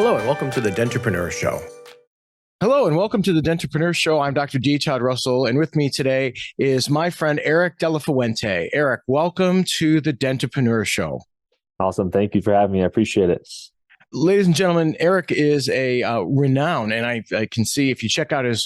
Hello and welcome to the Dentrepreneur Show. Hello and welcome to the Dentrepreneur Show. I'm Dr. D. Todd Russell, and with me today is my friend Erick De La Fuente. Erick, welcome to the Dentrepreneur Show. Awesome. Thank you for having me. I appreciate it. Ladies and gentlemen, Erick is a renowned, and I can see if you check out his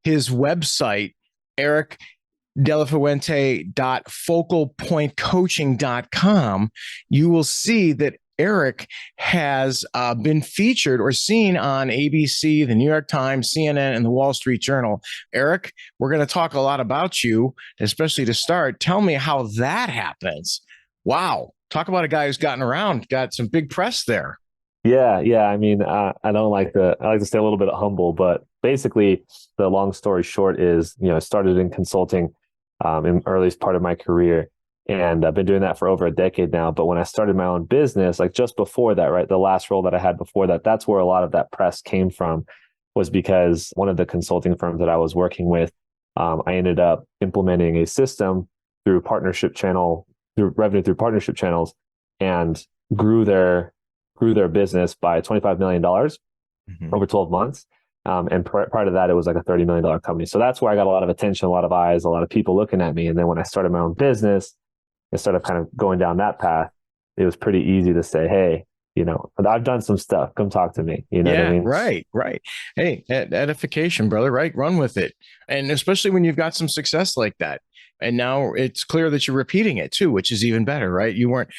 website, erickdelafuente.focalpointcoaching.com, you will see that Erick has been featured or seen on ABC, the New York Times, CNN, and the Wall Street Journal. Erick, we're going to talk a lot about you, especially to start. Tell me how that happens. Wow. Talk about a guy who's gotten around, got some big press there. Yeah. I mean, I like to stay a little bit humble, but basically the long story short is, I started in consulting in the earliest part of my career. And I've been doing that for over a decade now. But when I started my own business, like just before that, right, the last role that I had before that, that's where a lot of that press came from, was because one of the consulting firms that I was working with, I ended up implementing a system through revenue through partnership channels, and grew their business by $25 million over 12 months. And prior to that, it was like a $30 million company. So that's where I got a lot of attention, a lot of eyes, a lot of people looking at me. And then when I started my own business, instead of kind of going down that path, it was pretty easy to say, hey, I've done some stuff. Come talk to me. You know what I mean? Right. Hey, edification, brother, right? Run with it. And especially when you've got some success like that. And now it's clear that you're repeating it too, which is even better, right? You weren't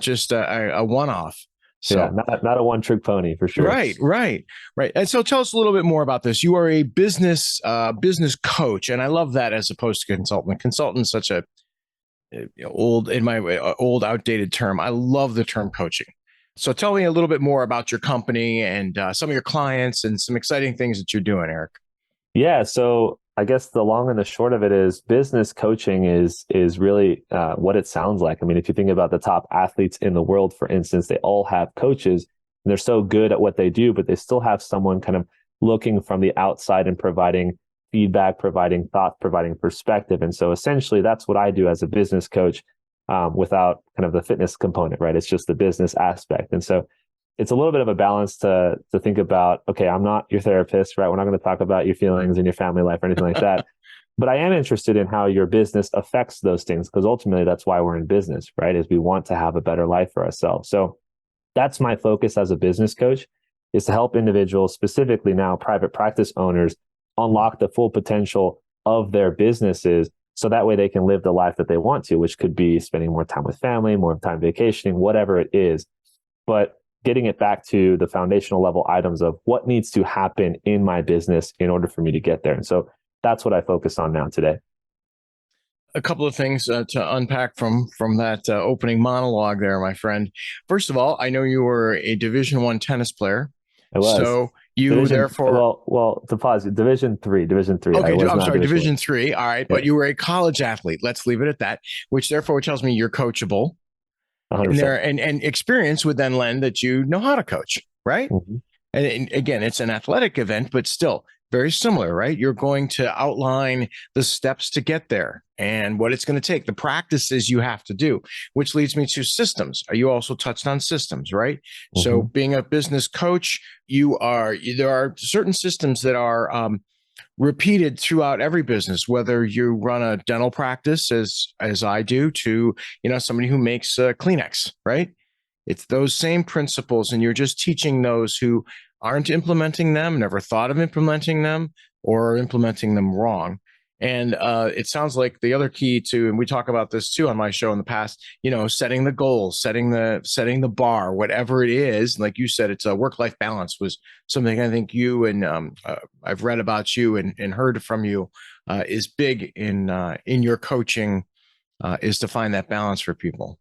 just a one-off. So yeah, not a one-trick pony for sure. Right. And so tell us a little bit more about this. You are a business coach, and I love that as opposed to consultant. Consultant's such a old outdated term. I love the term coaching. So tell me a little bit more about your company and some of your clients and some exciting things that you're doing, Erick. Yeah. So I guess the long and the short of it is business coaching is really what it sounds like. I mean, if you think about the top athletes in the world, for instance, they all have coaches and they're so good at what they do, but they still have someone kind of looking from the outside and providing feedback, providing thought, providing perspective. And so essentially that's what I do as a business coach, without kind of the fitness component, right? It's just the business aspect. And so it's a little bit of a balance to think about, okay, I'm not your therapist, right? We're not going to talk about your feelings in your family life or anything like that. But I am interested in how your business affects those things, because ultimately that's why we're in business, right? Is we want to have a better life for ourselves. So that's my focus as a business coach, is to help individuals, specifically now private practice owners, unlock the full potential of their businesses, so that way they can live the life that they want to, which could be spending more time with family, more time vacationing, whatever it is. But getting it back to the foundational level items of what needs to happen in my business in order for me to get there. And so that's what I focus on now today. A couple of things to unpack from that opening monologue there, my friend. First of all, I know you were a Division I tennis player. I was. So you therefore... Well, to pause, Division III. Okay, I'm sorry, Division III. All right, Yeah. But you were a college athlete. Let's leave it at that, which therefore tells me you're coachable. 100%. And experience would then lend that you know how to coach, right? Mm-hmm. And again, it's an athletic event, but still very similar, right? You're going to outline the steps to get there and what it's going to take, the practices you have to do, which leads me to systems. You also touched on systems, right? Mm-hmm. So being a business coach, there are certain systems that are repeated throughout every business, whether you run a dental practice as I do, to somebody who makes Kleenex, right? It's those same principles, and you're just teaching those who aren't implementing them, never thought of implementing them, or implementing them wrong. And it sounds like the other key to, and we talk about this too on my show in the past, setting the goals, setting the bar, whatever it is. Like you said, it's a work-life balance was something I think you and I've read about you and heard from you is big in your coaching, is to find that balance for people.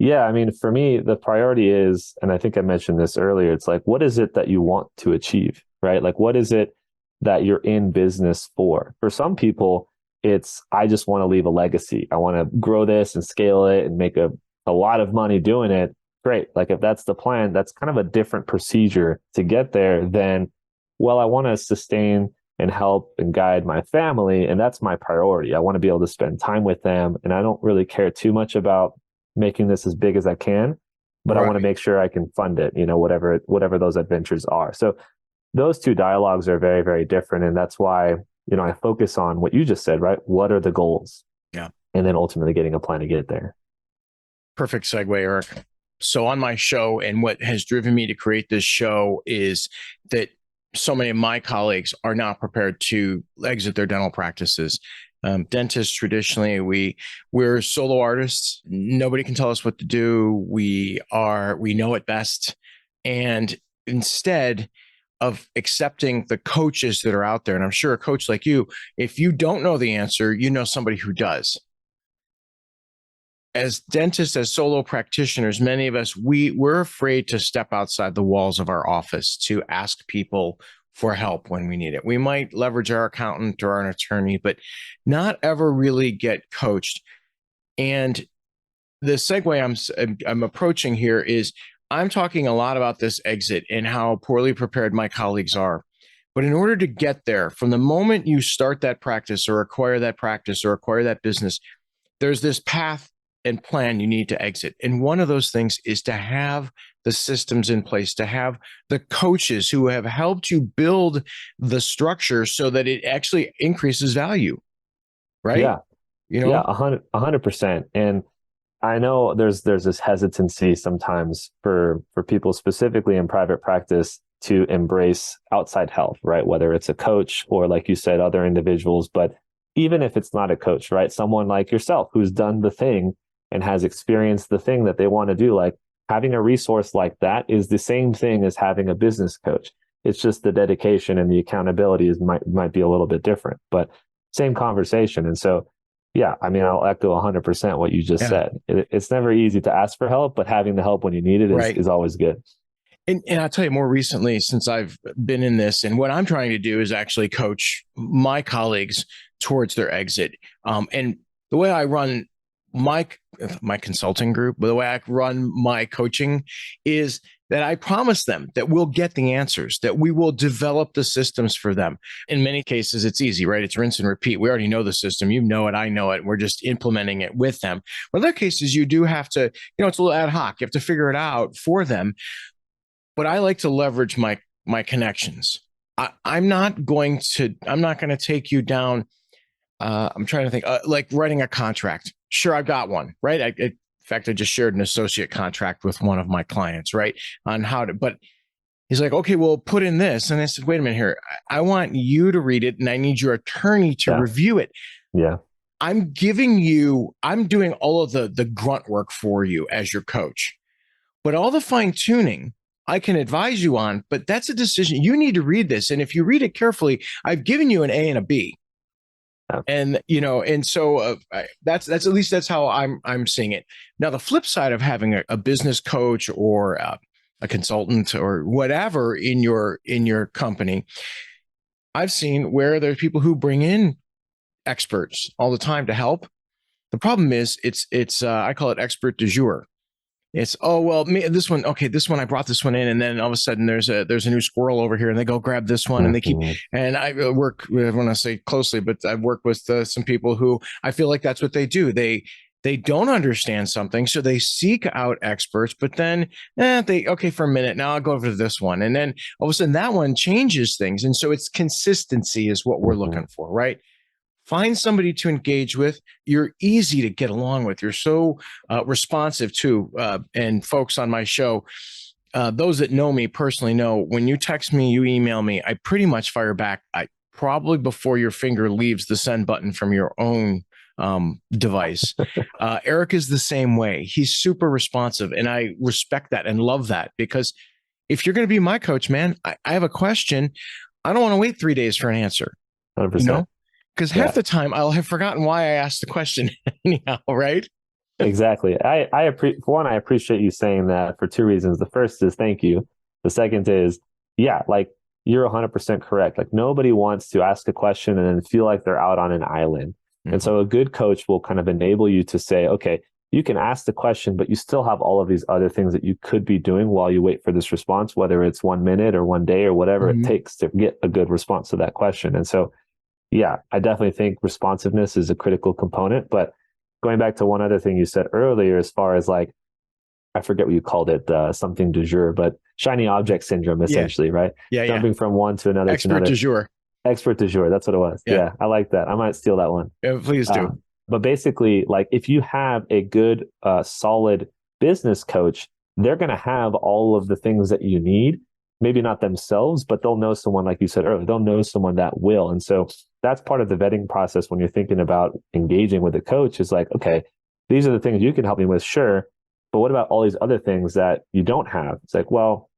Yeah, I mean, for me, the priority is, and I think I mentioned this earlier, it's like, what is it that you want to achieve, right? Like, what is it that you're in business for? For some people, it's, I just want to leave a legacy. I want to grow this and scale it and make a lot of money doing it. Great. Like, if that's the plan, that's kind of a different procedure to get there than, well, I want to sustain and help and guide my family. And that's my priority. I want to be able to spend time with them. And I don't really care too much about making this as big as I can. but I want to Right. make sure I can fund it, whatever those adventures are. So those two dialogues are very, very different. And that's why, I focus on what you just said, right? What are the goals? Yeah. And then ultimately getting a plan to get there. Perfect segue, Eric. So on my show, and what has driven me to create this show is that so many of my colleagues are not prepared to exit their dental practices. Dentists traditionally, we're solo artists. Nobody can tell us what to do. We know it best, and instead of accepting the coaches that are out there, and I'm sure a coach like you, if you don't know the answer, you know somebody who does. As dentists, as solo practitioners, many of us, we're afraid to step outside the walls of our office to ask people for help when we need it. We might leverage our accountant or our attorney, but not ever really get coached. And the segue I'm approaching here is I'm talking a lot about this exit and how poorly prepared my colleagues are. But in order to get there, from the moment you start that practice or acquire that business, there's this path and plan you need to exit. And one of those things is to have the systems in place, to have the coaches who have helped you build the structure so that it actually increases value. Right? Yeah. Yeah, 100%. And I know there's this hesitancy sometimes for people specifically in private practice to embrace outside help, right? Whether it's a coach or, like you said, other individuals. But even if it's not a coach, right? Someone like yourself who's done the thing and has experienced the thing that they want to do, like having a resource like that is the same thing as having a business coach. It's just the dedication and the accountability might be a little bit different, but same conversation. And so, yeah, I mean, I'll echo 100% what you just said. It's never easy to ask for help, but having the help when you need it is always good. And I'll tell you, more recently, since I've been in this, and what I'm trying to do is actually coach my colleagues towards their exit. And the way I run my consulting group, the way I run my coaching is that I promise them that we'll get the answers, that we will develop the systems for them. In many cases, it's easy, right? It's rinse and repeat. We already know the system. You know it. I know it. We're just implementing it with them. But in other cases, you do have to, it's a little ad hoc. You have to figure it out for them. But I like to leverage my connections. I'm not going to take you down. I'm trying to think, like writing a contract. Sure, I've got one, right? In fact, I just shared an associate contract with one of my clients, right? On how to, but he's like, okay, well, put in this. And I said, wait a minute here. I want you to read it and I need your attorney to review it. Yeah. I'm doing all of the grunt work for you as your coach, but all the fine tuning I can advise you on, but that's a decision. You need to read this. And if you read it carefully, I've given you an A and a B. And, and so that's at least that's how I'm seeing it. Now, the flip side of having a business coach or a consultant or whatever in your company, I've seen where there's people who bring in experts all the time to help. The problem is it's I call it expert du jour. It's, oh, well, this one, I brought this one in, and then all of a sudden there's a new squirrel over here and they go grab this one and they keep, and I work, when I say closely, but I've worked with some people who I feel like that's what they do. They don't understand something, so they seek out experts, but then for a minute, now I'll go over to this one. And then all of a sudden that one changes things. And so it's consistency is what we're looking for, right? Find somebody to engage with. You're easy to get along with. You're so responsive too. And folks on my show, those that know me personally know when you text me, you email me, I pretty much fire back. I probably before your finger leaves the send button from your own device. Eric is the same way. He's super responsive, and I respect that and love that, because if you're going to be my coach, man, I have a question. I don't want to wait 3 days for an answer. 100%. Because half the time I'll have forgotten why I asked the question anyhow, right? Exactly. I appreciate you saying that for two reasons. The first is thank you. The second is, like you're 100% correct. Like nobody wants to ask a question and then feel like they're out on an island. Mm-hmm. And so a good coach will kind of enable you to say, okay, you can ask the question, but you still have all of these other things that you could be doing while you wait for this response, whether it's 1 minute or 1 day or whatever it takes to get a good response to that question. And so I definitely think responsiveness is a critical component. But going back to one other thing you said earlier, as far as like I forget what you called it, something du jour, but shiny object syndrome, essentially, right? Yeah. Jumping from one to another to Expert another. du jour. Expert du jour. That's what it was. Yeah, I like that. I might steal that one. Yeah, please do. But basically, like if you have a good, solid business coach, they're going to have all of the things that you need. Maybe not themselves, but they'll know someone, like you said earlier, they'll know someone that will. And so that's part of the vetting process when you're thinking about engaging with a coach is like, okay, these are the things you can help me with, sure. But what about all these other things that you don't have? It's like, well,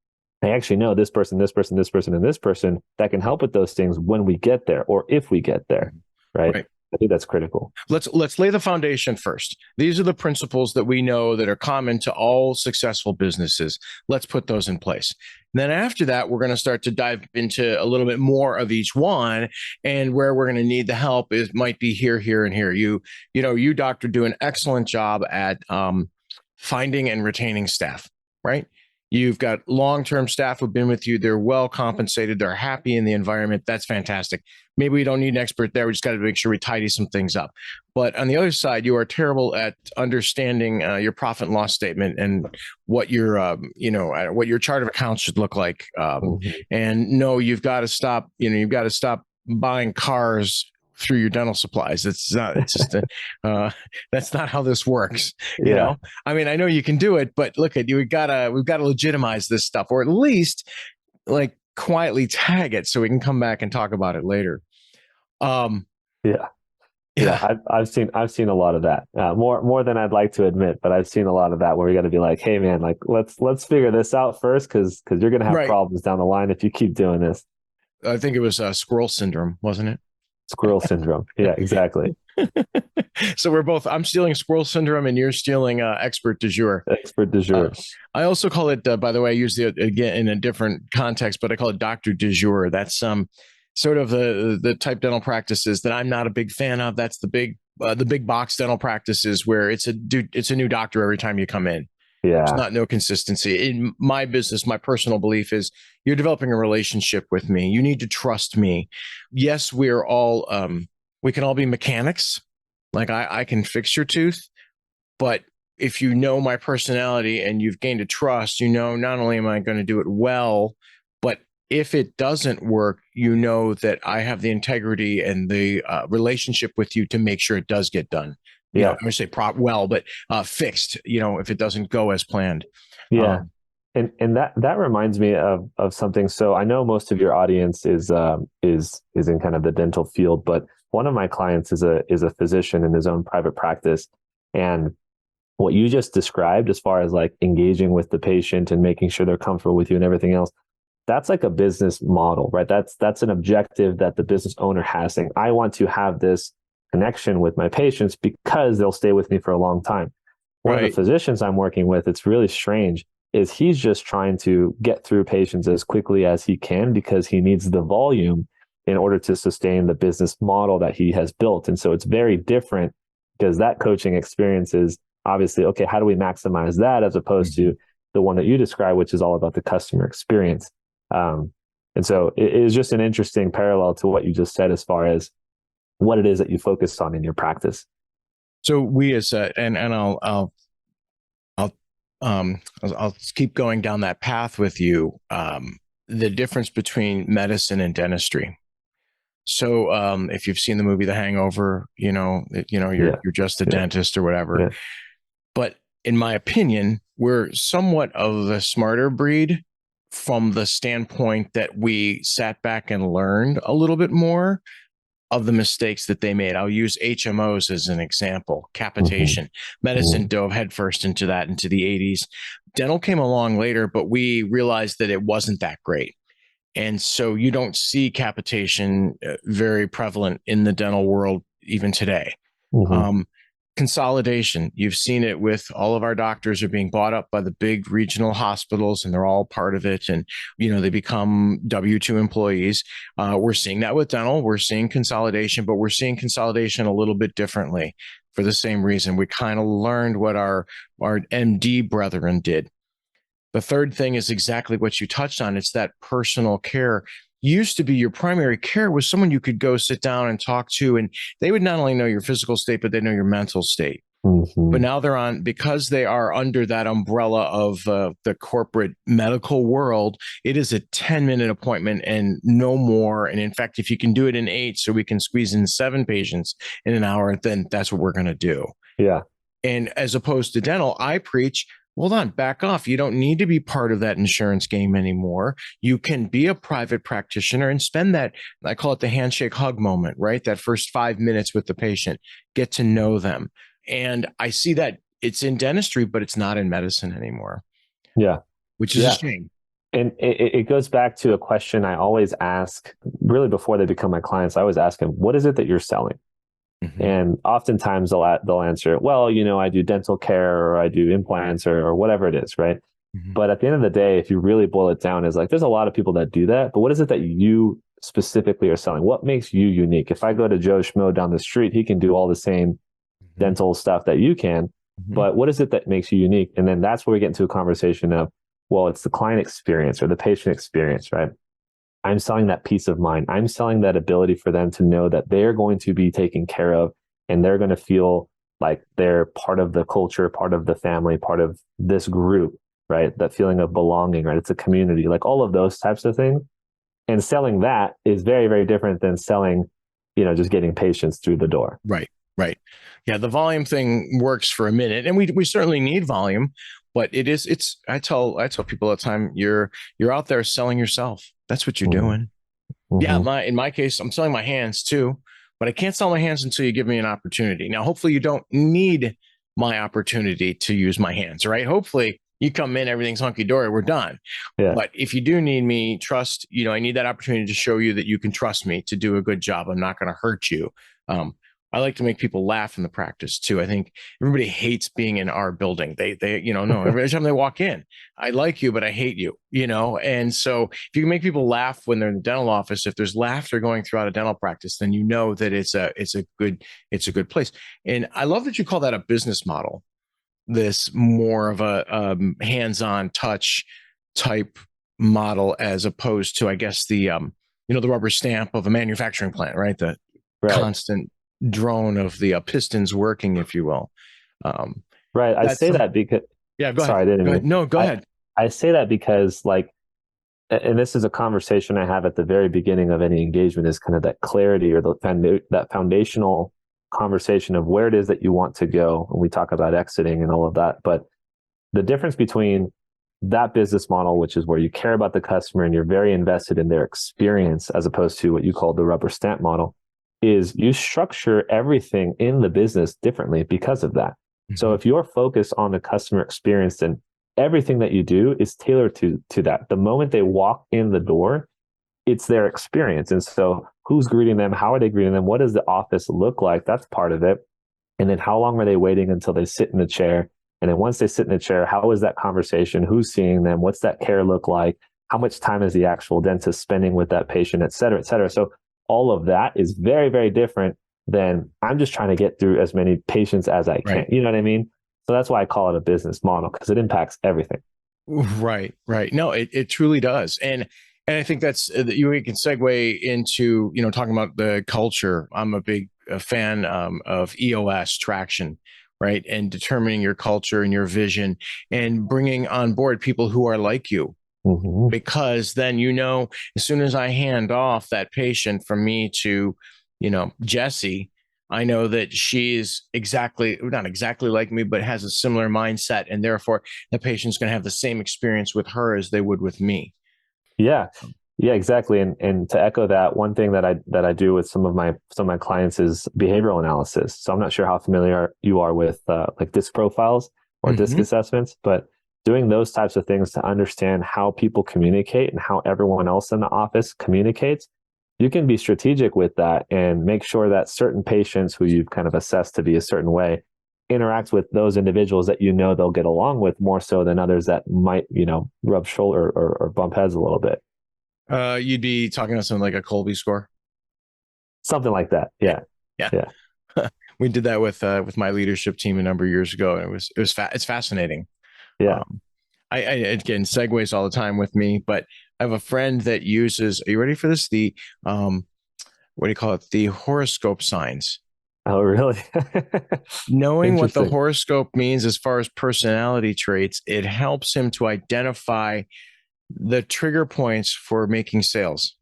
I actually know this person, this person, this person, and this person that can help with those things when we get there or if we get there, right? I think that's critical. Let's lay the foundation first. These are the principles that we know that are common to all successful businesses. Let's put those in place. And then after that, we're going to start to dive into a little bit more of each one, and where we're going to need the help is might be here, here, and here. You doctor, do an excellent job at finding and retaining staff, right? You've got long-term staff who've been with you. They're well compensated. They're happy in the environment. That's fantastic. Maybe we don't need an expert there. We just got to make sure we tidy some things up. But on the other side, you are terrible at understanding your profit and loss statement and what your, what your chart of accounts should look like. And no, you've got to stop. You've got to stop buying cars through your dental supplies. It's not. It's just that's not how this works. You know. I mean, I know you can do it, but look at you. We've got to legitimize this stuff, or at least like quietly tag it so we can come back and talk about it later. I've seen a lot of that, more than I'd like to admit, but I've seen a lot of that where we got to be like, hey man, like let's figure this out first, because you're gonna have problems down the line if you keep doing this. I think it was squirrel syndrome, wasn't it? Squirrel syndrome. Yeah, exactly. So I'm stealing squirrel syndrome and you're stealing expert du jour. Expert du jour. I also call it, by the way, I use it again in a different context, but I call it Dr. Du jour. That's sort of the type dental practices that I'm not a big fan of. That's the big box dental practices where it's a new doctor every time you come in. Yeah. There's no consistency. In my business, my personal belief is you're developing a relationship with me. You need to trust me. Yes, we're all, we can all be mechanics. Like I can fix your tooth, but if you know my personality and you've gained a trust, not only am I going to do it well, but if it doesn't work, that I have the integrity and the relationship with you to make sure it does get done. I'm going to say fixed, if it doesn't go as planned. Yeah. And that reminds me of something. So I know most of your audience is in kind of the dental field, but one of my clients is a physician in his own private practice. And what you just described as far as like engaging with the patient and making sure they're comfortable with you and everything else, that's like a business model, right? That's an objective that the business owner has, saying, I want to have this connection with my patients because they'll stay with me for a long time. One of the physicians I'm working with, it's really strange, is he's just trying to get through patients as quickly as he can because he needs the volume in order to sustain the business model that he has built. And so it's very different because that coaching experience is obviously, okay, how do we maximize that as opposed to the one that you described, which is all about the customer experience. And so it is just an interesting parallel to what you just said as far as what it is that you focus on in your practice. So we as I'll keep going down that path with you. The difference between medicine and dentistry. So if you've seen the movie The Hangover, you're just a dentist or whatever. Yeah. But in my opinion, we're somewhat of the smarter breed from the standpoint that we sat back and learned a little bit more of the mistakes that they made. I'll use HMOs as an example. Capitation. Medicine dove headfirst into that into the 80s. Dental came along later, but we realized that it wasn't that great. And so you don't see capitation very prevalent in the dental world even today. Consolidation. You've seen it with all of our doctors are being bought up by the big regional hospitals and they're all part of it. And, they become W-2 employees. We're seeing that with dental. We're seeing consolidation, but we're seeing consolidation a little bit differently for the same reason. We kind of learned what our MD brethren did. The third thing is exactly what you touched on. It's that personal care. Used to be your primary care was someone you could go sit down and talk to, and they would not only know your physical state, but they know your mental state. Mhm. But now they're on, because they are under that umbrella of the corporate medical world, it is a 10-minute appointment and no more. And in fact, if you can do it in 8, so we can squeeze in 7 patients in an hour, then that's what we're going to do. Yeah. And as opposed to dental, I preach, hold on, back off. You don't need to be part of that insurance game anymore. You can be a private practitioner and spend that, I call it the handshake hug moment, right? That first 5 minutes with the patient, get to know them. And I see that it's in dentistry, but it's not in medicine anymore. Yeah. Which is a shame. And it goes back to a question I always ask, really before they become my clients. I always ask them, what is it that you're selling? Mm-hmm. And oftentimes they'll answer, well, I do dental care, or I do implants, or whatever it is, right? Mm-hmm. But at the end of the day, if you really boil it down, is like, there's a lot of people that do that, but what is it that you specifically are selling? What makes you unique? If I go to Joe Schmo down the street, he can do all the same dental stuff that you can, but what is it that makes you unique? And then that's where we get into a conversation of, well, it's the client experience or the patient experience, right? I'm selling that peace of mind. I'm selling that ability for them to know that they're going to be taken care of, and they're going to feel like they're part of the culture, part of the family, part of this group, right? That feeling of belonging, right? It's a community, like all of those types of things. And selling that is very, very different than selling, just getting patients through the door. Right. Right. Yeah. The volume thing works for a minute, and we certainly need volume, but I tell people all the time, you're out there selling yourself. That's what you're doing. Mm-hmm. Yeah. In my case, I'm selling my hands too, but I can't sell my hands until you give me an opportunity. Now, hopefully you don't need my opportunity to use my hands, right? Hopefully you come in, everything's hunky dory, we're done. Yeah. But if you do need me, trust, I need that opportunity to show you that you can trust me to do a good job. I'm not going to hurt you. I like to make people laugh in the practice too. I think everybody hates being in our building. They no, every time they walk in, I like you, but I hate you, And so if you can make people laugh when they're in the dental office, if there's laughter going throughout a dental practice, then you know that it's a good place. And I love that you call that a business model. This more of a hands-on touch type model, as opposed to, I guess, the rubber stamp of a manufacturing plant, right? The constant drone of the pistons working, if you will. Right. I say that because, yeah, go sorry, ahead. I didn't mean, No, go ahead. I say that because, and this is a conversation I have at the very beginning of any engagement, is kind of that clarity, or that foundational conversation of where it is that you want to go. And we talk about exiting and all of that. But the difference between that business model, which is where you care about the customer and you're very invested in their experience, as opposed to what you call the rubber stamp model, is you structure everything in the business differently because of that. Mm-hmm. So if you're focused on the customer experience, then everything that you do is tailored to that. The moment they walk in the door, it's their experience. And so who's greeting them? How are they greeting them? What does the office look like? That's part of it. And then how long are they waiting until they sit in the chair? And then once they sit in the chair, how is that conversation? Who's seeing them? What's that care look like? How much time is the actual dentist spending with that patient, et cetera, et cetera. So all of that is very, very different than I'm just trying to get through as many patients as I can. Right. You know what I mean? So that's why I call it a business model, because it impacts everything. Right. No, it truly does. And I think that's, we can segue into, talking about the culture. I'm a big fan of EOS traction, right? And determining your culture and your vision and bringing on board people who are like you. Mm-hmm. Because then, as soon as I hand off that patient from me to, Jessie, I know that she's not exactly like me, but has a similar mindset. And therefore the patient's going to have the same experience with her as they would with me. Yeah. Yeah, exactly. And to echo that, one thing that I do with some of my clients is behavioral analysis. So I'm not sure how familiar you are with like DISC profiles or DISC assessments, but doing those types of things to understand how people communicate and how everyone else in the office communicates, you can be strategic with that and make sure that certain patients who you've kind of assessed to be a certain way interact with those individuals that they'll get along with more so than others that might, rub shoulder or bump heads a little bit. You'd be talking about something like a Colby score? Something like that. Yeah. We did that with my leadership team a number of years ago. And it's fascinating. Yeah. I again, segues all the time with me, but I have a friend that uses, are you ready for this? The, what do you call it? The horoscope signs. Oh, really? Knowing what the Interesting. horoscope means as far as personality traits, it helps him to identify the trigger points for making sales.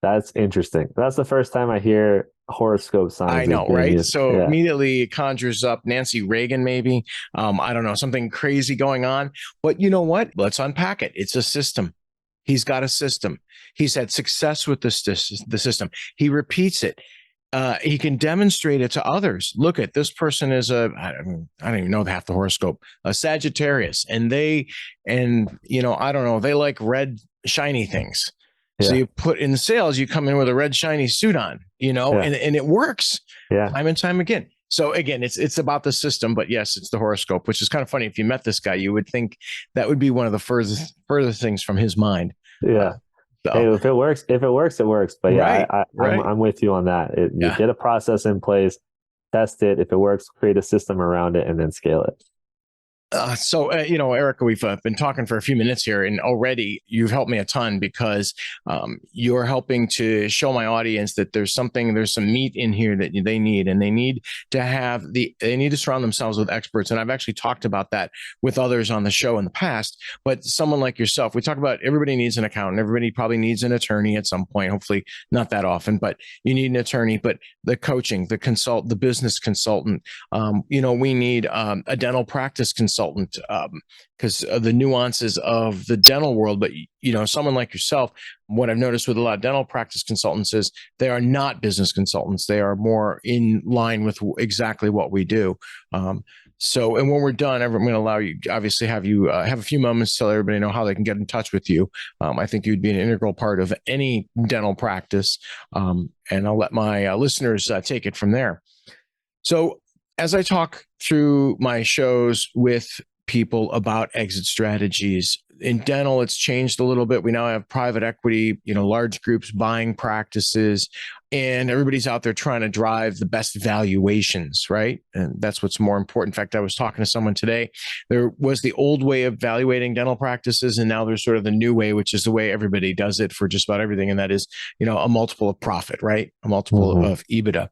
That's interesting. That's the first time I hear horoscope I signs as know, being right? used. So Yeah. immediately it conjures up Nancy Reagan, maybe. I don't know, something crazy going on. But you know what? Let's unpack it. It's a system. He's got a system. He's had success with the system. He repeats it. He can demonstrate it to others. Look at this person is I don't even know half the horoscope, a Sagittarius, and I don't know, they like red shiny things. So Yeah. you put in sales, you come in with a red shiny suit on, Yeah. and it works Yeah. time and time again. So again, it's about the system, but yes, it's the horoscope, which is kind of funny. If you met this guy, you would think that would be one of the furthest things from his mind. Yeah. Hey, So if it works, it works. But yeah, right, right, I'm with you on that. You yeah. get a process in place, test it. If it works, create a system around it, and then scale it. Erica, we've been talking for a few minutes here, and already you've helped me a ton because you're helping to show my audience that there's some meat in here that they need, and they need to surround themselves with experts. And I've actually talked about that with others on the show in the past. But someone like yourself, we talk about everybody needs an accountant, everybody probably needs an attorney at some point. Hopefully, not that often, but you need an attorney. But the coaching, the business consultant, we need a dental practice consultant because of the nuances of the dental world. But, someone like yourself, what I've noticed with a lot of dental practice consultants is they are not business consultants. They are more in line with exactly what we do. And when we're done, I'm going to allow you, obviously, have a few moments to tell everybody know how they can get in touch with you. I think you'd be an integral part of any dental practice. And I'll let my listeners take it from there. So as I talk through my shows with people about exit strategies, in dental, it's changed a little bit. We now have private equity, large groups buying practices, and everybody's out there trying to drive the best valuations, right? And that's what's more important. In fact, I was talking to someone today. There was the old way of valuating dental practices, and now there's sort of the new way, which is the way everybody does it for just about everything. And that is, a multiple of profit, right? A multiple of EBITDA.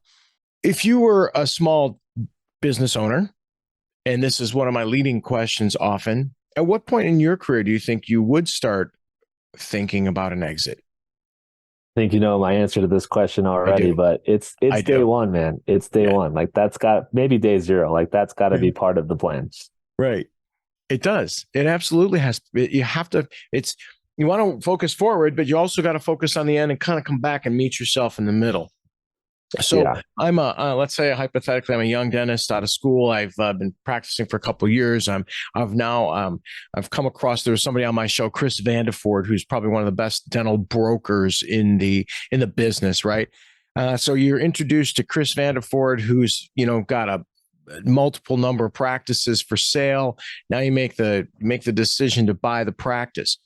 If you were a small business owner, and this is one of my leading questions often, at what point in your career do you think you would start thinking about an exit? I think you know my answer to this question already, but it's day one, man. It's day one. Like that's got maybe day zero. Like that's got to be part of the plan. Right. It does. It absolutely has. You have to. You want to focus forward, but you also got to focus on the end and kind of come back and meet yourself in the middle. So I'm let's say hypothetically, I'm a young dentist out of school. I've been practicing for a couple of years. I've come across, there was somebody on my show, Chris Vandeford, who's probably one of the best dental brokers in the business, right? So you're introduced to Chris Vandeford, who's, got a multiple number of practices for sale. Now you make the decision to buy the practice.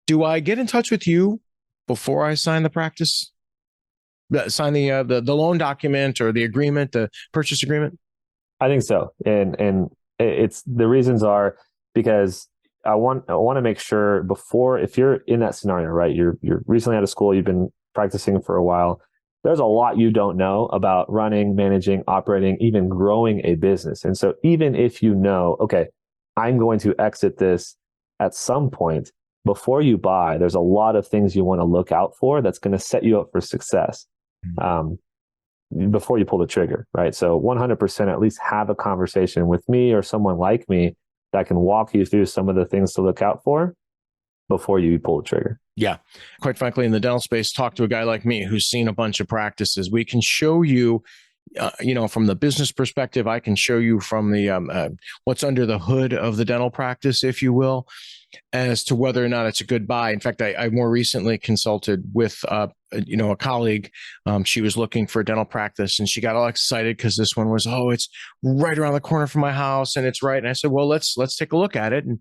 Do I get in touch with you before I sign the practice? Sign the loan document or the agreement, the purchase agreement? I think so. And it's the reasons are because I want to make sure before, if you're in that scenario, right, you're recently out of school, you've been practicing for a while, there's a lot you don't know about running, managing, operating, even growing a business. And so even if you know, okay, I'm going to exit this at some point, before you buy, there's a lot of things you want to look out for that's going to set you up for success. Before you pull the trigger, right? So 100% at least have a conversation with me or someone like me that can walk you through some of the things to look out for before you pull the trigger. Yeah. Quite frankly, in the dental space, talk to a guy like me who's seen a bunch of practices. We can show you, from the business perspective, I can show you from the what's under the hood of the dental practice, if you will, as to whether or not it's a good buy. In fact, I more recently consulted with a colleague. She was looking for a dental practice, and she got all excited because this one was, it's right around the corner from my house, and it's right. And I said, well, let's take a look at it. And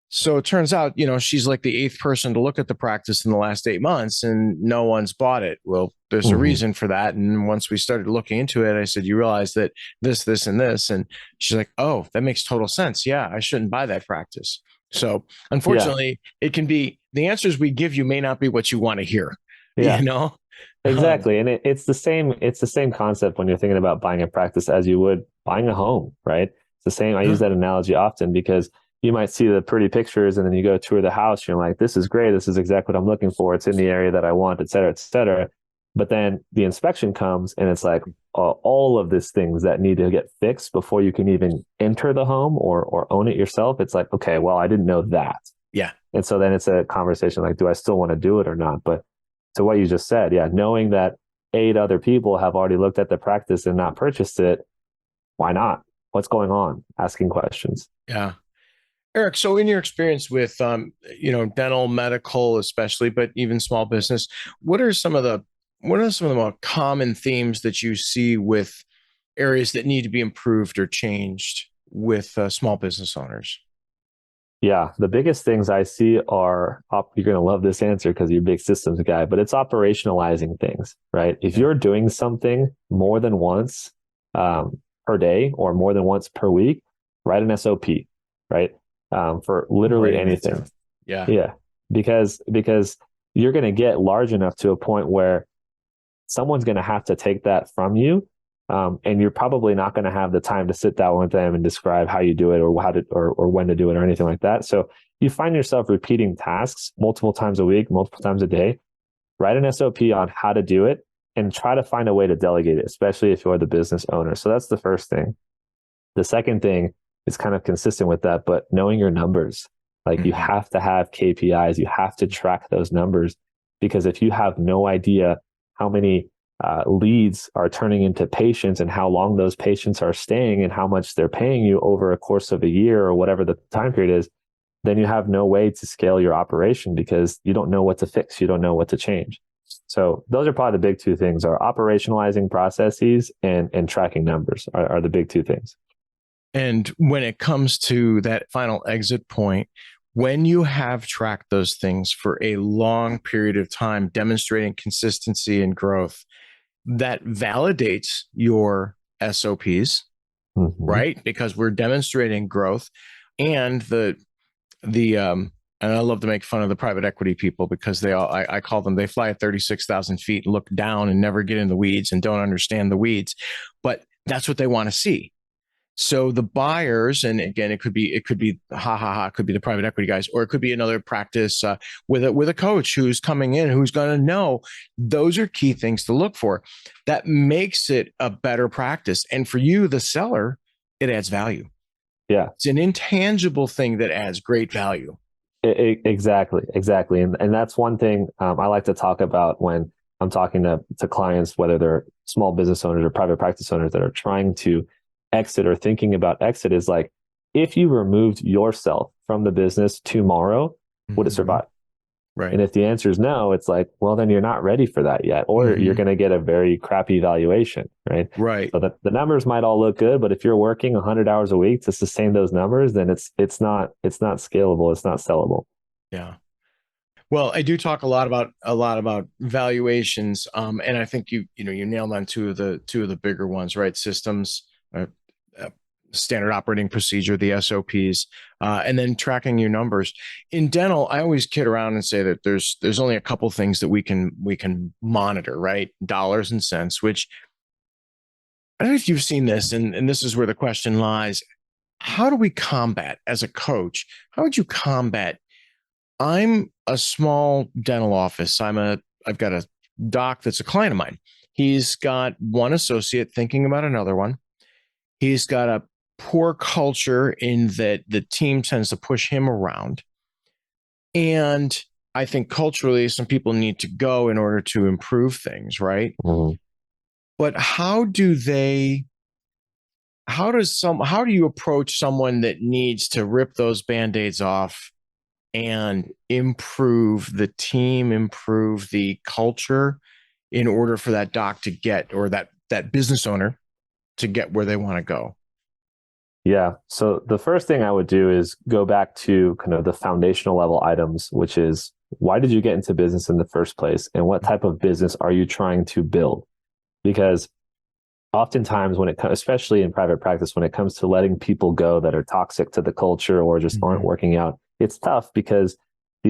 so it turns out, she's like the 8th person to look at the practice in the last 8 months, and no one's bought it. Well, there's a reason for that. And once we started looking into it, I said, you realize that this, and this. And she's like, oh, that makes total sense. Yeah, I shouldn't buy that practice. So unfortunately, it can be, the answers we give you may not be what you want to hear. Yeah, you know? exactly. And it's the same concept when you're thinking about buying a practice as you would buying a home, right? It's the same. I use Yeah. that analogy often because you might see the pretty pictures and then you go tour the house. You're like, this is great. This is exactly what I'm looking for. It's in the area that I want, et cetera, et cetera. But then the inspection comes and it's like all of these things that need to get fixed before you can even enter the home or own it yourself. It's like, okay, well, I didn't know that. Yeah. And so then it's a conversation like, do I still want to do it or not? But to what you just said, yeah, knowing that 8 other people have already looked at the practice and not purchased it, why not? What's going on? Asking questions. Yeah. Eric, so in your experience with, dental, medical, especially, but even small business, what are some of the more common themes that you see with areas that need to be improved or changed with small business owners? Yeah, the biggest things I see are, you're going to love this answer because you're a big systems guy, but it's operationalizing things, right? If you're doing something more than once per day or more than once per week, write an SOP, right? For literally anything. Yeah. Yeah, because you're going to get large enough to a point where someone's going to have to take that from you. And you're probably not going to have the time to sit down with them and describe how you do it or how to or when to do it or anything like that. So you find yourself repeating tasks multiple times a week, multiple times a day. Write an SOP on how to do it and try to find a way to delegate it, especially if you're the business owner. So that's the first thing. The second thing is kind of consistent with that, but knowing your numbers. Like you have to have KPIs, you have to track those numbers, because if you have no idea how many leads are turning into patients and how long those patients are staying and how much they're paying you over a course of a year or whatever the time period is, then you have no way to scale your operation because you don't know what to fix. You don't know what to change. So those are probably the big two things: are operationalizing processes and tracking numbers are the big two things. And when it comes to that final exit point, when you have tracked those things for a long period of time, demonstrating consistency and growth, that validates your SOPs, right? Because we're demonstrating growth. And and I love to make fun of the private equity people because I call them, they fly at 36,000 feet, look down and never get in the weeds and don't understand the weeds. But that's what they want to see. So the buyers, and again, it could be it could be the private equity guys, or it could be another practice with a coach who's coming in, who's going to know. Those are key things to look for. That makes it a better practice, and for you, the seller, it adds value. Yeah, it's an intangible thing that adds great value. Exactly, and that's one thing I like to talk about when I'm talking to clients, whether they're small business owners or private practice owners that are trying to exit or thinking about exit, is like, if you removed yourself from the business tomorrow, would it survive? Right. And if the answer is no, it's like, well, then you're not ready for that yet, or you're going to get a very crappy valuation, right? Right. So the numbers might all look good, but if you're working 100 hours a week to sustain those numbers, then it's not scalable, it's not sellable. Yeah. Well, I do talk a lot about valuations, and I think you nailed on two of the bigger ones, right? Systems, standard operating procedure, the SOPs, and then tracking your numbers. In dental, I always kid around and say that there's only a couple things that we can monitor, right? Dollars and cents. Which, I don't know if you've seen this, and this is where the question lies: how do we combat, as a coach? How would you combat? I'm a small dental office. I've got a doc that's a client of mine. He's got one associate thinking about another one. He's got a poor culture in that the team tends to push him around. And I think culturally, some people need to go in order to improve things, right? But how do you approach someone that needs to rip those Band-Aids off and improve the team, improve the culture, in order for that doc to get, or that business owner to get where they want to go? Yeah. So the first thing I would do is go back to kind of the foundational level items, which is, why did you get into business in the first place? And what type of business are you trying to build? Because oftentimes when it comes, especially in private practice, when it comes to letting people go that are toxic to the culture or just aren't working out, it's tough because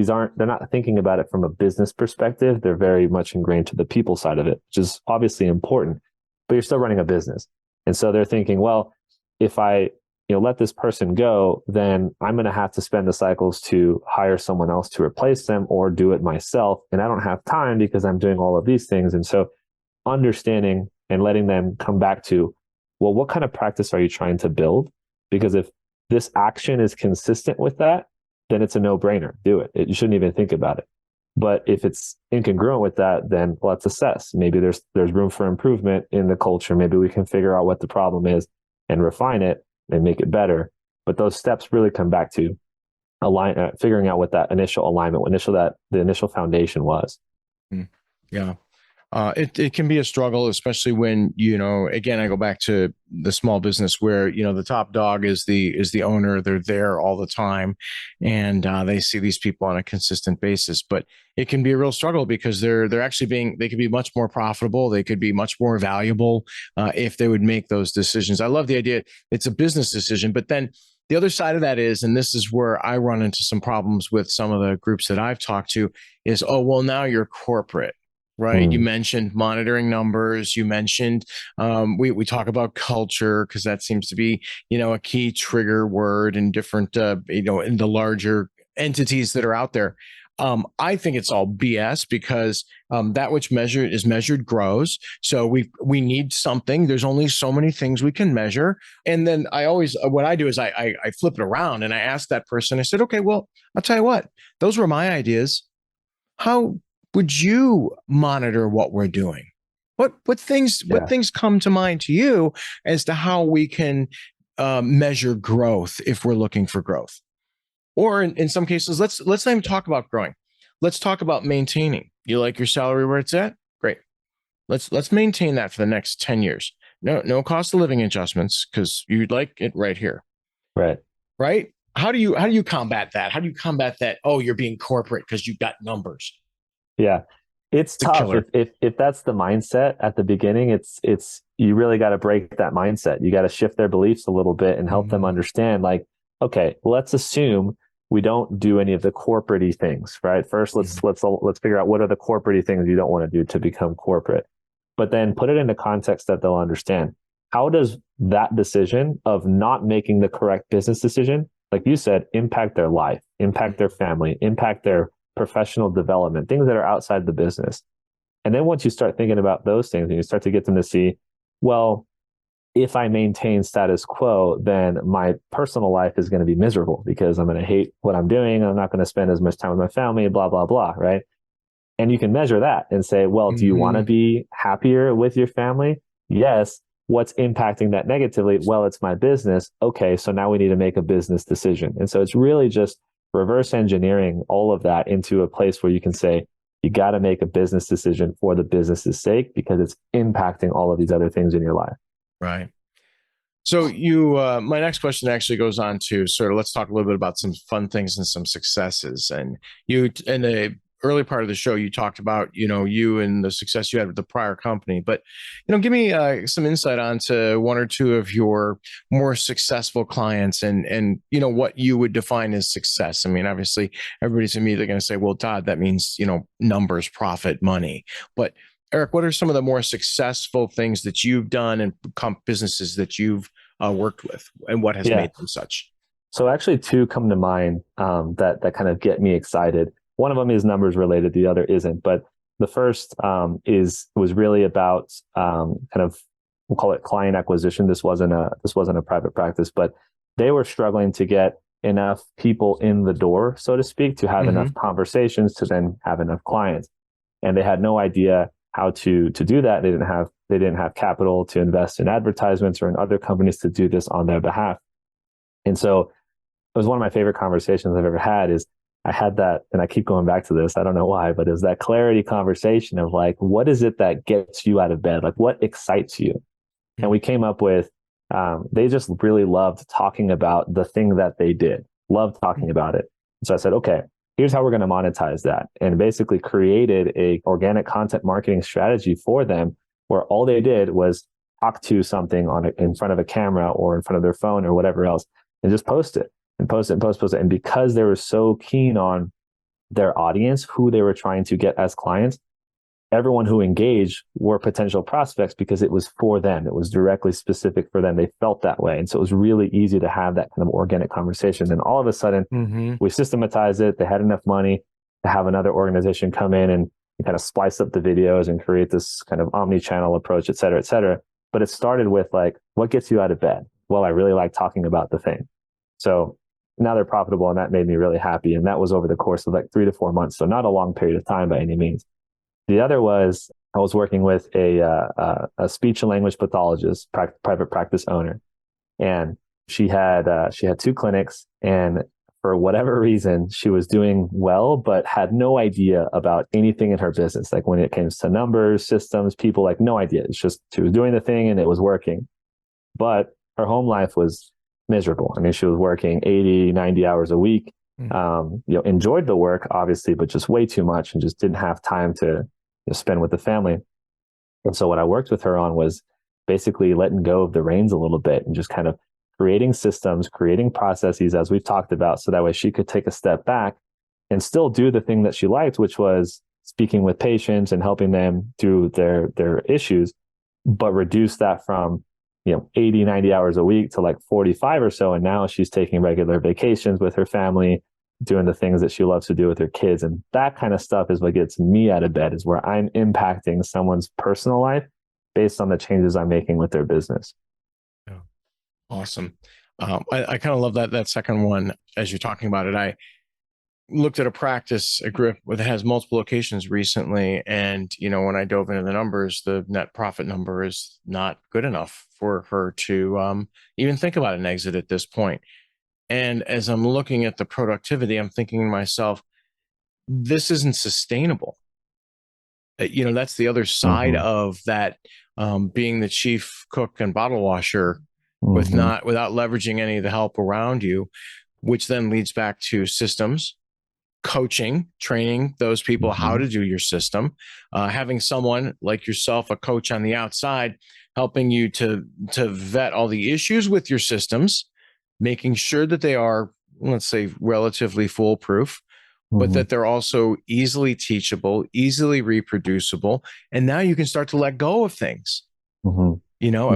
they're not thinking about it from a business perspective. They're very much ingrained to the people side of it, which is obviously important, but you're still running a business. And so they're thinking, well, if I let this person go, then I'm going to have to spend the cycles to hire someone else to replace them or do it myself. And I don't have time because I'm doing all of these things. And so understanding and letting them come back to, well, what kind of practice are you trying to build? Because if this action is consistent with that, then it's a no-brainer. Do it. You shouldn't even think about it. But if it's incongruent with that, then let's assess. Maybe there's room for improvement in the culture. Maybe we can figure out what the problem is and refine it and make it better. But those steps really come back to figuring out what that initial alignment, the initial foundation was. Yeah. It can be a struggle, especially when, again, I go back to the small business where, the top dog is the owner. They're there all the time, and they see these people on a consistent basis. But it can be a real struggle because they could be much more profitable. They could be much more valuable if they would make those decisions. I love the idea. It's a business decision, but then the other side of that is, and this is where I run into some problems with some of the groups that I've talked to, is, oh, well, now you're corporate. Right. You mentioned monitoring numbers. You mentioned we talk about culture because that seems to be, a key trigger word in different, in the larger entities that are out there. I think it's all BS because that which is measured grows. So we need something. There's only so many things we can measure. And then what I do is I flip it around and I ask that person, I said, okay, well, I'll tell you what, those were my ideas. How would you monitor what we're doing? What things come to mind to you as to how we can measure growth if we're looking for growth? Or in some cases, let's not even talk about growing. Let's talk about maintaining. You like your salary where it's at? Great. Let's maintain that for the next 10 years. No cost of living adjustments because you'd like it right here. Right. Right. How do you combat that? How do you combat that? Oh, you're being corporate because you've got numbers. Yeah, it's tough. If that's the mindset at the beginning, it's you really got to break that mindset. You got to shift their beliefs a little bit and help them understand, like, okay, let's assume we don't do any of the corporate-y things, right? First, let's figure out what are the corporate-y things you don't want to do to become corporate, but then put it into context that they'll understand. How does that decision of not making the correct business decision, like you said, impact their life, impact their family, impact their professional development, things that are outside the business? And then once you start thinking about those things and you start to get them to see, well, if I maintain status quo, then my personal life is going to be miserable because I'm going to hate what I'm doing. I'm not going to spend as much time with my family, blah, blah, blah. Right. And you can measure that and say, well, do you want to be happier with your family? Yes. What's impacting that negatively? Well, it's my business. Okay. So now we need to make a business decision. And so it's really just reverse engineering all of that into a place where you can say, you got to make a business decision for the business's sake because it's impacting all of these other things in your life. Right. So my next question actually goes on to sort of, let's talk a little bit about some fun things and some successes. And you, in the early part of the show, you talked about, you and the success you had with the prior company, but, give me some insight onto one or two of your more successful clients and, what you would define as success. I mean, obviously everybody's immediately going to say, well, Todd, that means, numbers, profit, money. But Erick, what are some of the more successful things that you've done and businesses that you've worked with, and what has made them such? So actually two come to mind that kind of get me excited. One of them is numbers related, the other isn't. But the first was really about kind of, we'll call it client acquisition. This wasn't a private practice, but they were struggling to get enough people in the door, so to speak, to have enough conversations to then have enough clients. And they had no idea how to do that. They didn't have capital to invest in advertisements or in other companies to do this on their behalf. And so it was one of my favorite conversations I've ever had. Is I had that, and I keep going back to this, I don't know why, but is that clarity conversation of like, what is it that gets you out of bed? Like, what excites you? And we came up with, they just really loved talking about the thing that they did, loved talking about it. So I said, okay, here's how we're going to monetize that. And basically created a organic content marketing strategy for them where all they did was talk to something in front of a camera or in front of their phone or whatever else, and just post it and post it and post it. And because they were so keen on their audience, who they were trying to get as clients, everyone who engaged were potential prospects because it was for them. It was directly specific for them. They felt that way. And so it was really easy to have that kind of organic conversation. And all of a sudden, we systematized it. They had enough money to have another organization come in and kind of splice up the videos and create this kind of omni-channel approach, et cetera, et cetera. But it started with like, what gets you out of bed? Well, I really like talking about the thing. So now they're profitable, and that made me really happy. And that was over the course of like 3 to 4 months. So not a long period of time by any means. The other was I was working with a speech and language pathologist, private practice owner, and she had 2 clinics, and for whatever reason, she was doing well, but had no idea about anything in her business. Like when it came to numbers, systems, people, like no idea. It's just she was doing the thing and it was working, but her home life was miserable. I mean, she was working 80, 90 hours a week. Enjoyed the work obviously, but just way too much and just didn't have time to spend with the family. And so what I worked with her on was basically letting go of the reins a little bit and just kind of creating systems, creating processes, as we've talked about, so that way she could take a step back and still do the thing that she liked, which was speaking with patients and helping them through their issues, but reduce that from 80, 90 hours a week to like 45 or so. And now she's taking regular vacations with her family, doing the things that she loves to do with her kids. And that kind of stuff is what gets me out of bed, is where I'm impacting someone's personal life based on the changes I'm making with their business. Yeah. Awesome. I kind of love that second one. As you're talking about it, I looked at a practice, a group that has multiple locations recently. And, when I dove into the numbers, the net profit number is not good enough for her to even think about an exit at this point. And as I'm looking at the productivity, I'm thinking to myself, this isn't sustainable. That's the other side of that, being the chief cook and bottle washer without leveraging any of the help around you, which then leads back to systems, coaching, training those people how to do your system, having someone like yourself, a coach on the outside, helping you to vet all the issues with your systems, making sure that they are, let's say, relatively foolproof, but that they're also easily teachable, easily reproducible. And now you can start to let go of things, and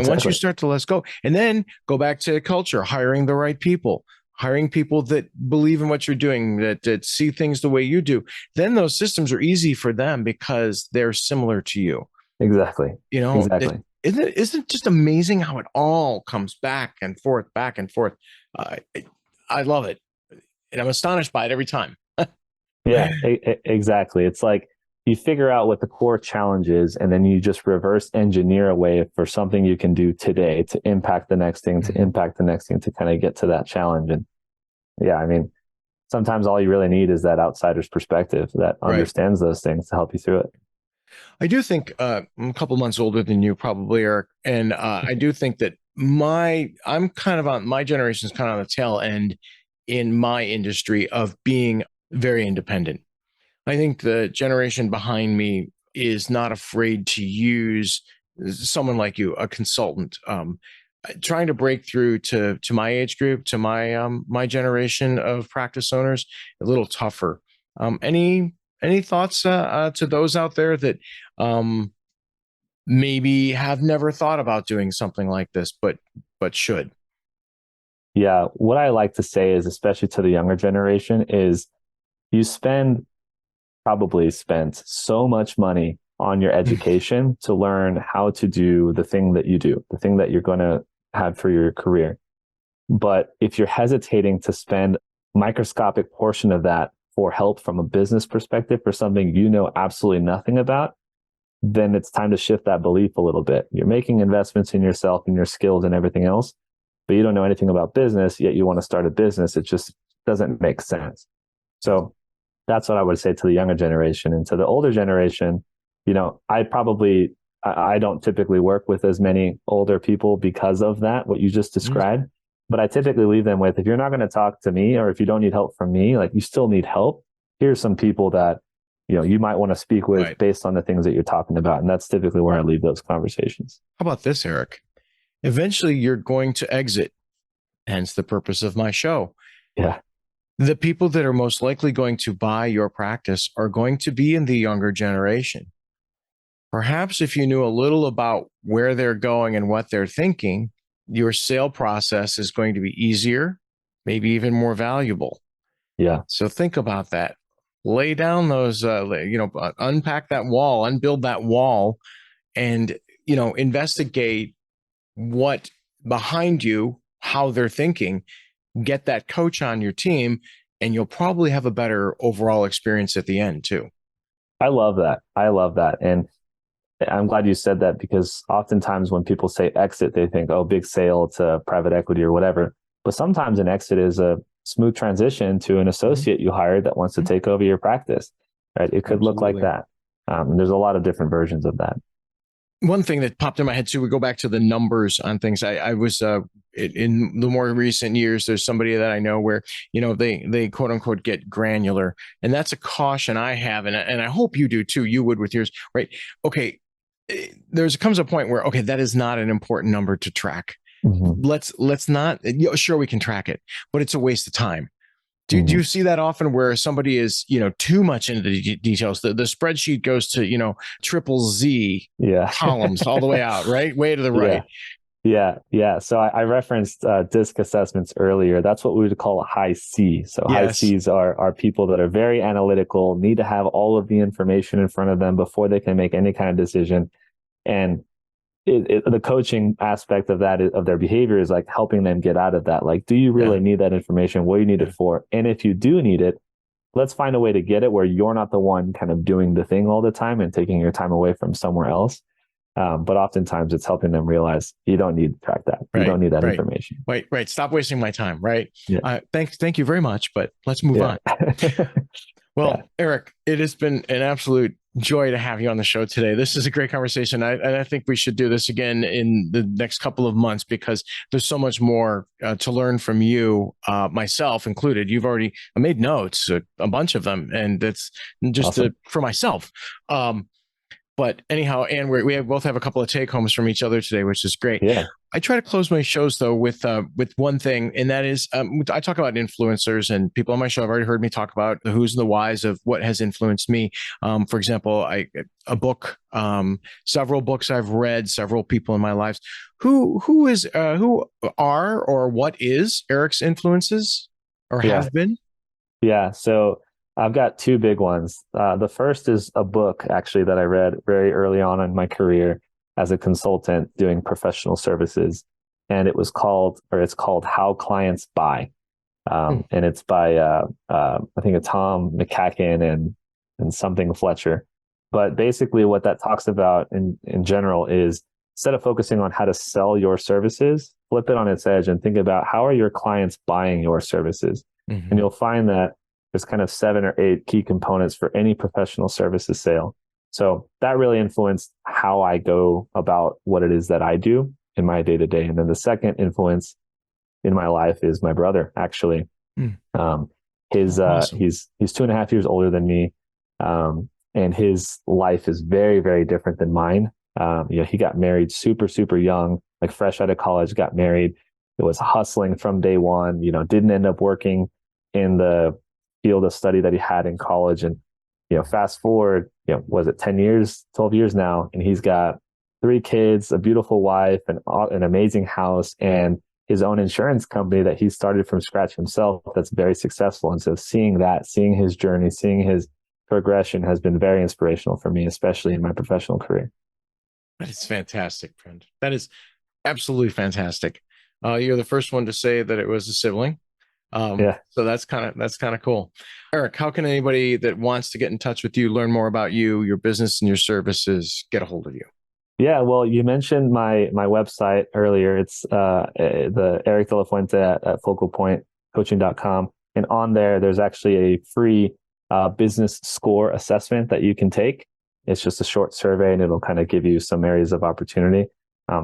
once you start to let go, and then go back to culture, hiring the right people, hiring people that believe in what you're doing, that see things the way you do, then those systems are easy for them because they're similar to you. Exactly. Exactly. Isn't it just amazing how it all comes back and forth, back and forth? I love it. And I'm astonished by it every time. Yeah, exactly. It's like you figure out what the core challenge is, and then you just reverse engineer a way for something you can do today to impact the next thing, to impact the next thing, to kind of get to that challenge. And yeah, I mean, sometimes all you really need is that outsider's perspective that understands those things to help you through it. I do think I'm a couple months older than you, probably, Eric, and I do think that I'm kind of on my generation's kind of on the tail end in my industry of being very independent. I think the generation behind me is not afraid to use someone like you, a consultant, trying to break through to my age group, to my generation of practice owners, a little tougher. Any thoughts to those out there that maybe have never thought about doing something like this, but should? Yeah, what I like to say is, especially to the younger generation, is you probably spent so much money on your education to learn how to do the thing that you do, the thing that you're going to have for your career. But if you're hesitating to spend a microscopic portion of that for help from a business perspective for something you know absolutely nothing about, then it's time to shift that belief a little bit. You're making investments in yourself and your skills and everything else, but you don't know anything about business, yet you want to start a business. It just doesn't make sense. So that's what I would say to the younger generation. And to the older generation, I don't typically work with as many older people because of that, what you just described. But I typically leave them with, if you're not going to talk to me, or if you don't need help from me, like you still need help, here's some people that, you might want to speak with based on the things that you're talking about. And that's typically where I leave those conversations. How about this, Eric? Eventually you're going to exit, hence the purpose of my show. Yeah. The people that are most likely going to buy your practice are going to be in the younger generation. Perhaps if you knew a little about where they're going and what they're thinking, your sale process is going to be easier, maybe even more valuable. Yeah. So think about that. Lay down those, unpack that wall, unbuild that wall, and, investigate what behind you, how they're thinking, get that coach on your team, and you'll probably have a better overall experience at the end too. I love that. I love that. And I'm glad you said that, because oftentimes when people say exit, they think, oh, big sale to private equity or whatever. But sometimes an exit is a smooth transition to an associate you hired that wants to take over your practice, right? It could look like that. And there's a lot of different versions of that. One thing that popped in my head too, we go back to the numbers on things. I was in the more recent years, there's somebody that I know where, they quote unquote get granular. And that's a caution I have. And I hope you do too. You would with yours, right? Okay. Comes a point where, okay, that is not an important number to track. Mm-hmm. Let's not, sure, we can track it, but it's a waste of time. Do you see that often where somebody is, too much into the details? The spreadsheet goes to, triple Z columns all the way out, right? Way to the right. Yeah. So I referenced DISC assessments earlier. That's what we would call a high C. So high Cs are people that are very analytical, need to have all of the information in front of them before they can make any kind of decision. And the coaching aspect of that, of their behavior, is like helping them get out of that. Like, do you really need that information? What do you need it for? And if you do need it, let's find a way to get it where you're not the one kind of doing the thing all the time and taking your time away from somewhere else. But oftentimes it's helping them realize you don't need to track that. You don't need that information. Right. Stop wasting my time. Right. Yeah. Thank you very much, but let's move on. Well, Erick, it has been an absolute joy to have you on the show today. This is a great conversation. I think we should do this again in the next couple of months, because there's so much more to learn from you, myself included. You've already made notes, a bunch of them, and it's just awesome. For myself. But anyhow, and we both have a couple of take homes from each other today, which is great. Yeah. I try to close my shows though with one thing, and that is I talk about influencers, and people on my show have already heard me talk about the who's and the whys of what has influenced me. For example, a book, several books I've read, several people in my lives. Who are or what is Erick's influences or have been? Yeah. So I've got two big ones. The first is a book actually that I read very early on in my career as a consultant doing professional services. And it's called How Clients Buy. And it's by, I think it's Tom McCacken and something Fletcher. But basically what that talks about in general is, instead of focusing on how to sell your services, flip it on its edge and think about how are your clients buying your services? Mm-hmm. And you'll find that there's kind of 7 or 8 key components for any professional services sale. So that really influenced how I go about what it is that I do in my day-to-day. And then the second influence in my life is my brother, actually. Awesome. He's 2.5 years older than me. And his life is very, very different than mine. He got married super, super young, like fresh out of college, got married. It was hustling from day one, didn't end up working in the field of study that he had in college. And, fast forward, was it 10 years, 12 years now? And he's got 3 kids, a beautiful wife, an amazing house, and his own insurance company that he started from scratch himself that's very successful. And so seeing his journey, seeing his progression has been very inspirational for me, especially in my professional career. That is fantastic, friend. That is absolutely fantastic. You're the first one to say that it was a sibling. So that's kind of cool. Erick, how can anybody that wants to get in touch with you, learn more about you, your business and your services, get a hold of you? Yeah, well, you mentioned my website earlier. It's the Erick De La Fuente at focalpointcoaching.com. And on there's actually a free business score assessment that you can take. It's just a short survey and it'll kind of give you some areas of opportunity.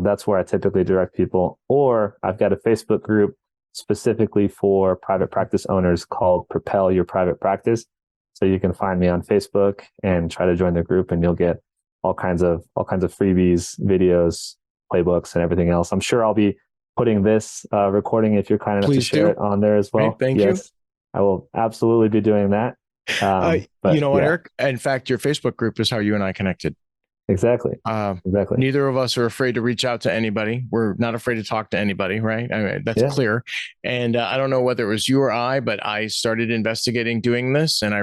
That's where I typically direct people. Or I've got a Facebook group specifically for private practice owners called Propel Your Private Practice. So you can find me on Facebook and try to join the group, and you'll get all kinds of freebies, videos, playbooks, and everything else. I'm sure I'll be putting this recording, if you're kind enough to share it, on there as well. Thank you. I will absolutely be doing that. But you know what, yeah, Eric? In fact, your Facebook group is how you and I connected. exactly. Exactly. Neither of us are afraid to reach out to anybody. We're not afraid to talk to anybody, right? I mean, that's Yeah. clear. And I don't know whether it was you or I, but I started investigating doing this, and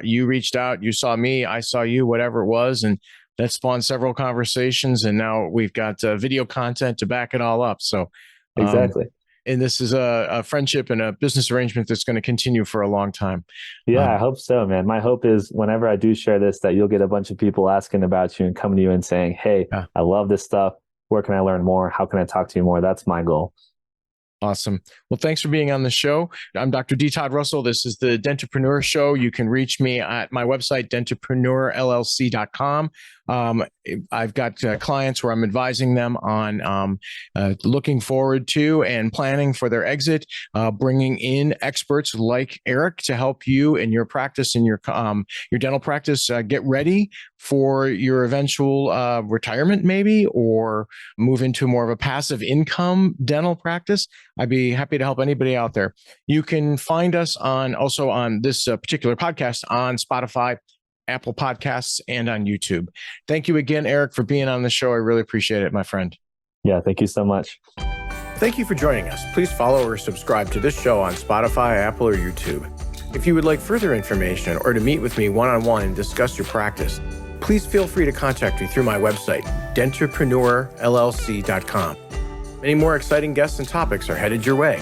you reached out, you saw me, I saw you, whatever it was, and that spawned several conversations. And now we've got video content to back it all up. So, Exactly. and this is a friendship and a business arrangement that's going to continue for a long time. Yeah, I hope so, man. My hope is whenever I do share this, that you'll get a bunch of people asking about you and coming to you and saying, hey, Yeah. I love this stuff. Where can I learn more? How can I talk to you more? That's my goal. Awesome. Well, thanks for being on the show. I'm Dr. D. Todd Russell. This is the Dentrepreneur Show. You can reach me at my website, dentrepreneurllc.com. I've got clients where I'm advising them on looking forward to and planning for their exit, bringing in experts like Eric to help you in your practice, in your dental practice, get ready for your eventual retirement, maybe, or move into more of a passive income dental practice. I'd be happy to help anybody out there. You can find us also on this particular podcast on Spotify, Apple Podcasts, and on YouTube. Thank you again, Eric, for being on the show. I really appreciate it, my friend. Yeah, thank you so much. Thank you for joining us. Please follow or subscribe to this show on Spotify, Apple, or YouTube. If you would like further information or to meet with me one-on-one and discuss your practice, please feel free to contact me through my website, dentrepreneurllc.com. Many more exciting guests and topics are headed your way.